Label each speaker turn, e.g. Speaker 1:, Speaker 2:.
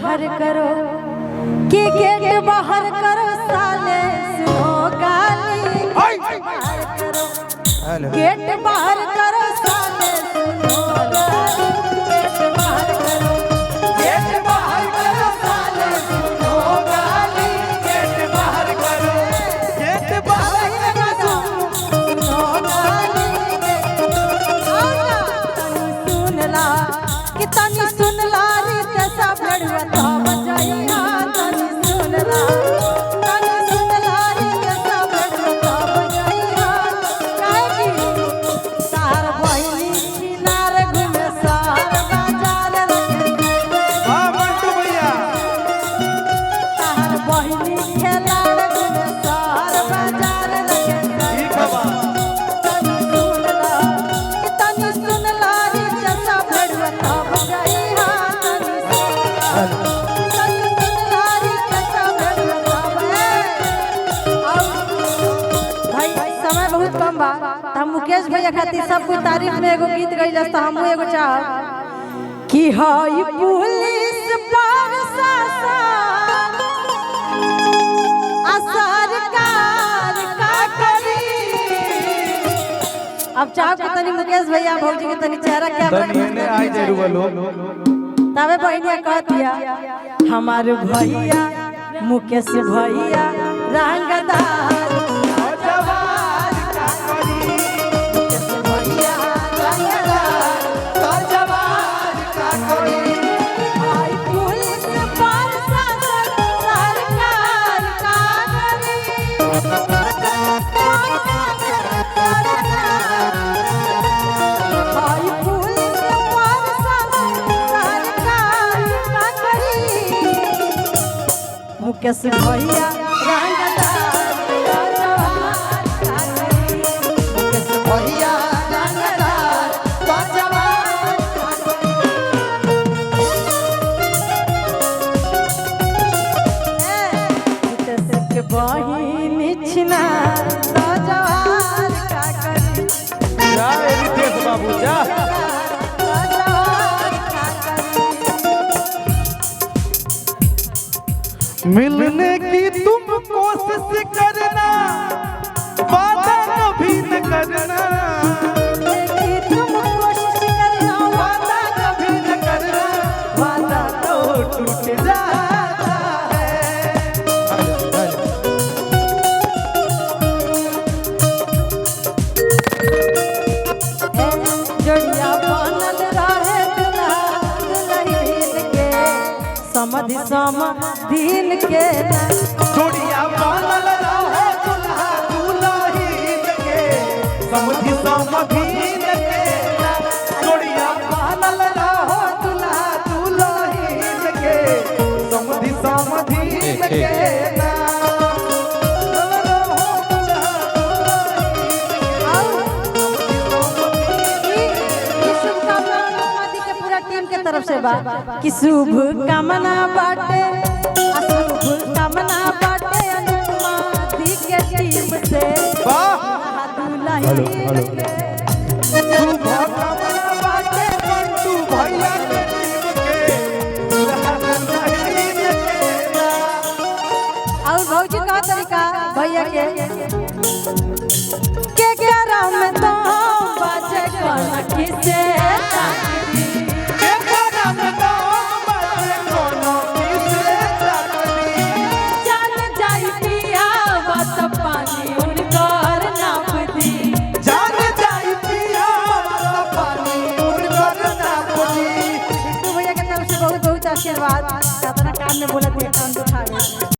Speaker 1: बाहर करो कि गेट बाहर करो साले सुनो गाली बाहर करो गेट बाहर करो साले सुनो गाली गेट बाहर करो साले सुनो गाली
Speaker 2: गेट बाहर करो
Speaker 1: सुनो गाली सुनला कि तनी सुनला रे सब लड़ुआ तो बजाइया तनी सुनला रे सब लड़ुआ तो बजाइया काहे सार बहिनी किनार घूमे सार बाजार
Speaker 2: वाह मंटू भैया
Speaker 1: सार बहिनी खेलाड़ घूमे सार बाजार
Speaker 2: ठीक है बा
Speaker 1: तनी सुनला रे सब लड़ुआ तो बजाइया बहुत कम बा हम मुकेश भैया खातिर सब कुछ तारीफ में एगो गीत गइलस त हमहू एगो चाहब कि हई पुलिस प्रशासन आ सरकार का करी। अब चाहब कि तनी मुकेश भैया भौजी के तनी चेहरा कैमरा
Speaker 2: मैंने आई जरूर लोग
Speaker 1: तबे बहनिया कहतिया हमार भैया मुकेश भैया रंगदार मुकेश भैया मुकेश भैया बहिन छिना जवान का करी
Speaker 2: जा रितेश बाबू जा मिलने की तुम कोशिश करना वादा कभी न करना
Speaker 1: तुम कोशिश करना
Speaker 2: वादा कभी न करना वादा तो टूट जाता है
Speaker 1: जोड़िया बनल रहे दुल्हा दुल्हन के समधि समधीन के
Speaker 2: जोड़िया बनल रहे दुल्हा दुल्हन के समधि समधीन के जोड़िया बनल रहो दुल्हा दुल्हन के समधि समधीन के
Speaker 1: तरफ से बा कि शुभ कामना बाटे अशुभ कामना बाटे अनुपमा दी के टीम से
Speaker 2: वाह
Speaker 1: दुल्हन के
Speaker 2: शुभ कामना बाटे मंटू भैया के टीम के दुल्हा दुल्हन के
Speaker 1: और भौजी का तरीका भैया के ग्यारह में तो बाजे कोना किसे आशीर्वाद काम में बोला काम उठावे।